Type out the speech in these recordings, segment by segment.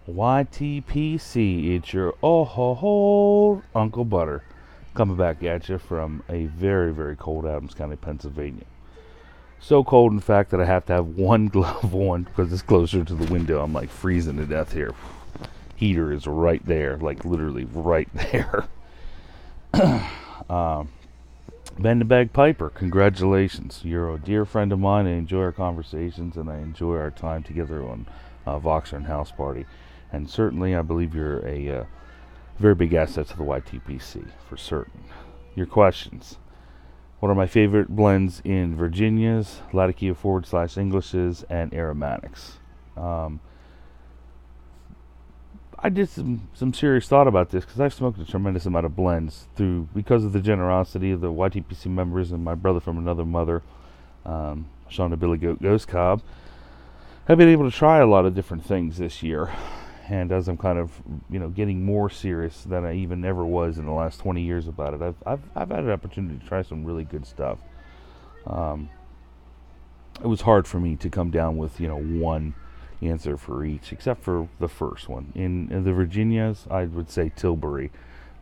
YTPC, it's your ho Uncle Butter coming back at you from a very, very cold Adams County, Pennsylvania. So cold, in fact, that I have to have one glove on because it's closer to the window. I'm like freezing to death here. Heater is right there, like literally right there. um, Ben the Bagpiper, congratulations. You're a dear friend of mine. I enjoy our conversations and I enjoy our time together on Voxer and House Party. And certainly, I believe you're a very big asset to the YTPC, for certain. Your questions. What are my favorite blends in Virginias, Latakia / Englishes, and aromatics? I did some serious thought about this because I've smoked a tremendous amount of blends because of the generosity of the YTPC members and my brother from another mother, Sean the Billy Goat Ghost Cobb. I've been able to try a lot of different things this year, and as I'm kind of getting more serious than I even ever was in the last 20 years about it, I've had an opportunity to try some really good stuff. It was hard for me to come down with one answer for each, except for the first one. In the Virginias, I would say Tilbury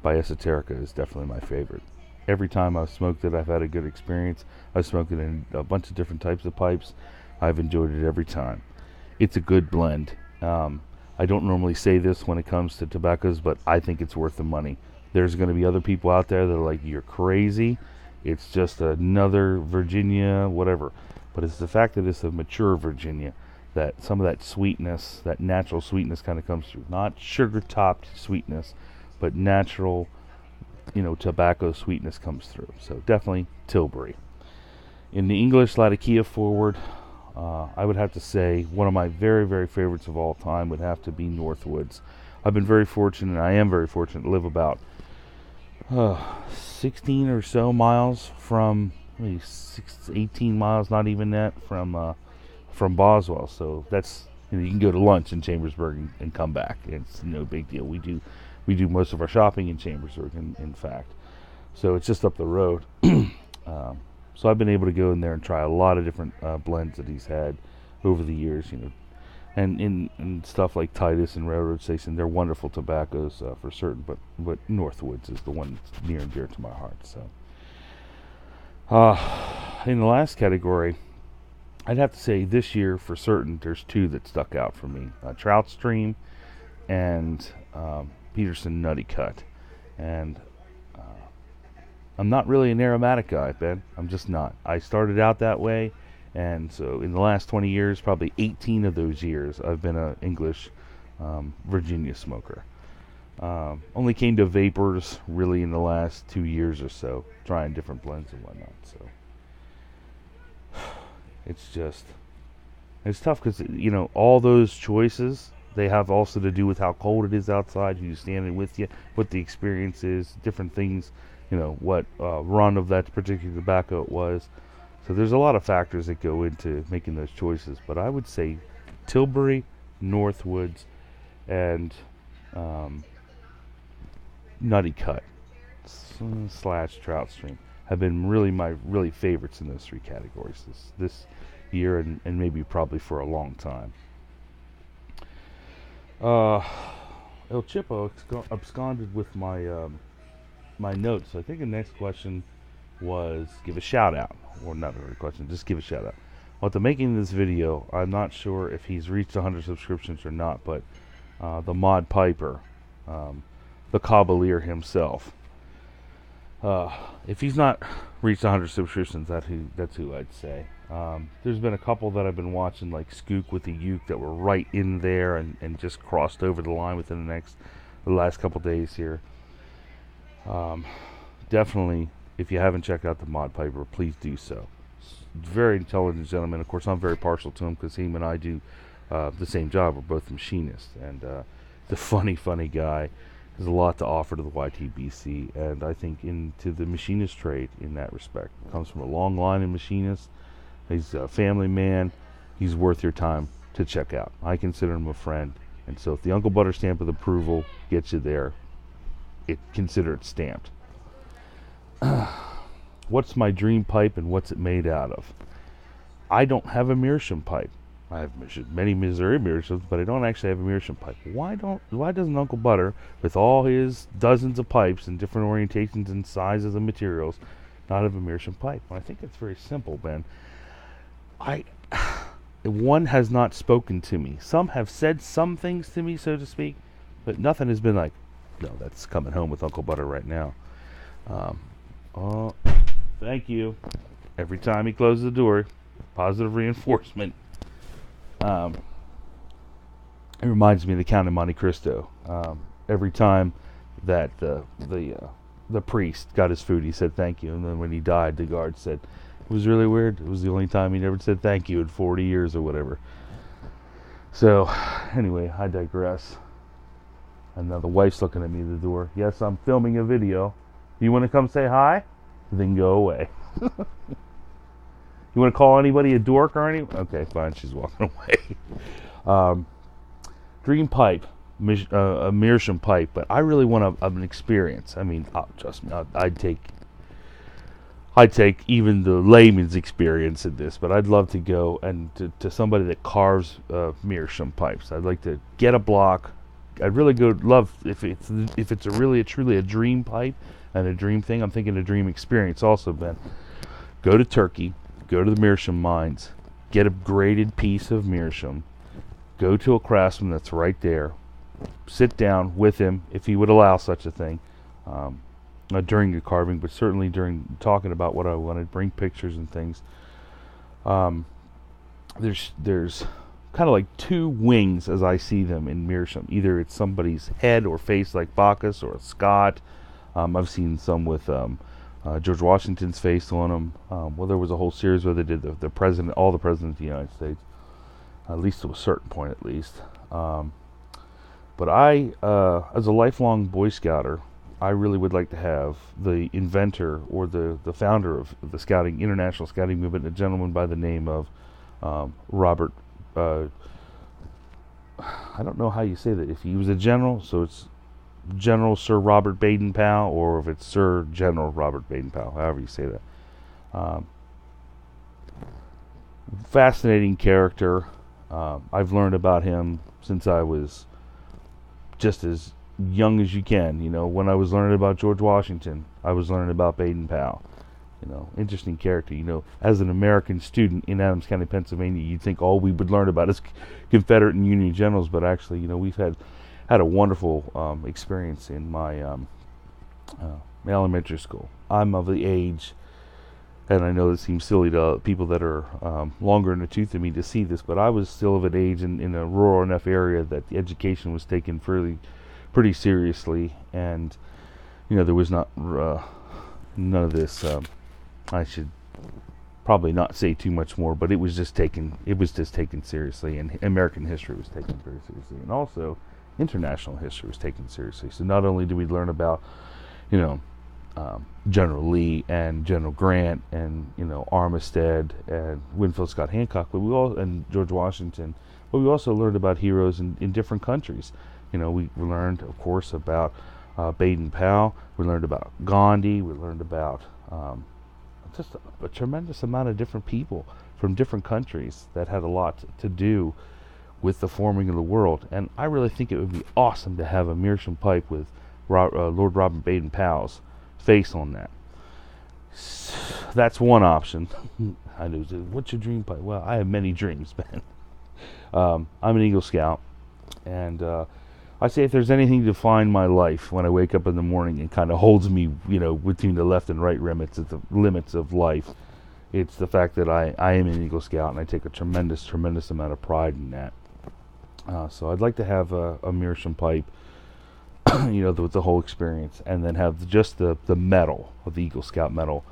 by Esoterica is definitely my favorite. Every time I've smoked it, I've had a good experience. I've smoked it in a bunch of different types of pipes. I've enjoyed it every time. It's a good blend. I don't normally say this when it comes to tobaccos, but I think it's worth the money. There's going to be other people out there that are like, you're crazy. It's just another Virginia, whatever. But it's the fact that it's a mature Virginia that some of that sweetness, that natural sweetness kind of comes through. Not sugar-topped sweetness, but natural, tobacco sweetness comes through. So definitely Tilbury. In the English Latakia forward, I would have to say one of my very, very favorites of all time would have to be Northwoods. I've been very fortunate, I am very fortunate to live about 16 or so miles from, 18 miles, not even that, from Boswell. So that's, you can go to lunch in Chambersburg and come back. It's no big deal. We do most of our shopping in Chambersburg, in fact. So it's just up the road. So I've been able to go in there and try a lot of different blends that he's had over the years, and in stuff like Titus and Railroad Station. They're wonderful tobaccos for certain, but Northwoods is the one that's near and dear to my heart. So in the last category, I'd have to say this year for certain there's two that stuck out for me: Trout Stream and Peterson Nutty Cut. And I'm not really an aromatic guy, Ben. I'm just not. I started out that way, and so in the last 20 years, probably 18 of those years, I've been an English Virginia smoker. Only came to vapors really in the last 2 years or so, trying different blends and whatnot. So it's tough because all those choices, they have also to do with how cold it is outside, who's standing with you, what the experience is, different things. What run of that particular tobacco it was. So there's a lot of factors that go into making those choices. But I would say Tilbury, Northwoods, and Nutty Cut / Trout Stream have been really my favorites in those three categories this year and maybe probably for a long time. El Chipo absconded with my notes. So I think the next question was give a shout out, or not a question, just give a shout out. Well, at the making of this video, I'm not sure if he's reached 100 subscriptions or not, but the Mod Piper, the Cavalier himself, if he's not reached 100 subscriptions, that's who I'd say. There's been a couple that I've been watching, like Skook with the Uke, that were right in there and just crossed over the line within the last couple days here. Definitely, if you haven't checked out the Mod Piper, please do so. Very intelligent gentleman. Of course, I'm very partial to him because him and I do the same job. We're both machinists, and the funny guy. There's a lot to offer to the YTBC, and I think into the machinist trade in that respect. Comes from a long line of machinists. He's a family man. He's worth your time to check out. I consider him a friend, and so if the Uncle Butter stamp of approval gets you there, consider it stamped. What's my dream pipe and what's it made out of? I don't have a meerschaum pipe. I have many Missouri meerschaums, but I don't actually have a meerschaum pipe. Why doesn't Uncle Butter, with all his dozens of pipes and different orientations and sizes and materials, not have a meerschaum pipe? Well, I think it's very simple, Ben. One has not spoken to me. Some have said some things to me, so to speak, but nothing has been like, no, that's coming home with Uncle Butter right now. Oh, thank you. Every time he closes the door, positive reinforcement. It reminds me of the Count of Monte Cristo. Every time that the priest got his food, he said thank you, and then when he died, the guard said, it was really weird. It was the only time he never said thank you in 40 years or whatever. So, anyway, I digress. And now the wife's looking at me at the door. Yes, I'm filming a video. You want to come say hi? Then go away. You want to call anybody a dork or anything? Okay, fine. She's walking away. Dream pipe. A meerschaum pipe. But I really want an experience. I mean, trust me, I'd take even the layman's experience in this, but I'd love to go and to somebody that carves meerschaum pipes. I'd like to get a block. I'd really love if it's truly a dream pipe and a dream thing. I'm thinking a dream experience also, Ben. Go to Turkey, go to the meerschaum mines, get a graded piece of meerschaum, go to a craftsman that's right there, sit down with him if he would allow such a thing. Not during the carving, but certainly during talking about what I wanted, bring pictures and things. There's kind of like two wings as I see them in meerschaum. Either it's somebody's head or face like Bacchus or a Scott. I've seen some with George Washington's face on them. Well, there was a whole series where they did the president, all the presidents of the United States, at least to a certain point at least. But I, as a lifelong Boy Scouter, I really would like to have the inventor or the founder of the international scouting movement, a gentleman by the name of Robert. I don't know how you say that. If he was a general, so it's General Sir Robert Baden-Powell, or if it's Sir General Robert Baden-Powell, however you say that. Fascinating character. I've learned about him since I was just as young as you can. You know, when I was learning about George Washington, I was learning about Baden-Powell. You know, interesting character. You know, as an American student in Adams County, Pennsylvania, you'd think all we would learn about is Confederate and Union generals, but actually, you know, we've had a wonderful experience in my elementary school. I'm of the age, and I know this seems silly to people that are longer in the tooth than me to see this, but I was still of an age in a rural enough area that the education was taken pretty seriously, and you know, there was not none of this. I should probably not say too much more, but it was just taken seriously, and American history was taken very seriously, and also international history was taken seriously. So not only did we learn about, you know, General Lee and General Grant and, you know, Armistead and Winfield Scott Hancock, but and George Washington, but we also learned about heroes in different countries. You know, we learned, of course, about Baden-Powell. We learned about Gandhi. We learned about just a tremendous amount of different people from different countries that had a lot to do with the forming of the world. And I really think it would be awesome to have a meerschaum pipe with Lord Robert Baden-Powell's face on that. That's one option. I know. What's your dream pipe? Well, I have many dreams, man. I'm an Eagle Scout, and I say if there's anything to define my life when I wake up in the morning and kind of holds me, you know, between the left and right limits of life, it's the fact that I am an Eagle Scout, and I take a tremendous amount of pride in that. So I'd like to have a meerschaum pipe, you know, with the whole experience, and then have just the medal of the Eagle Scout medal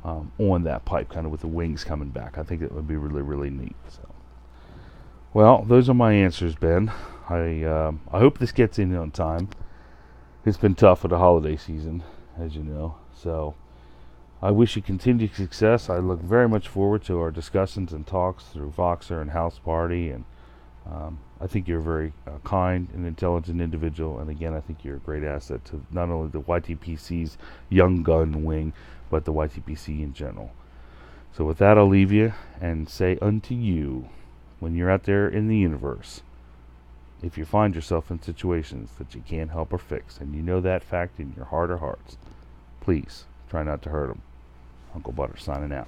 on that pipe, kind of with the wings coming back. I think it would be really neat. So, well, those are my answers, Ben. I hope this gets in on time. It's been tough with the holiday season, as you know. So I wish you continued success. I look very much forward to our discussions and talks through Voxer and House Party, and I think you're a very kind and intelligent individual, and again, I think you're a great asset to not only the YTPC's Young Gun wing, but the YTPC in general. So with that, I'll leave you and say unto you, when you're out there in the universe, if you find yourself in situations that you can't help or fix, and you know that fact in your heart of hearts, please try not to hurt them. Uncle Butter signing out.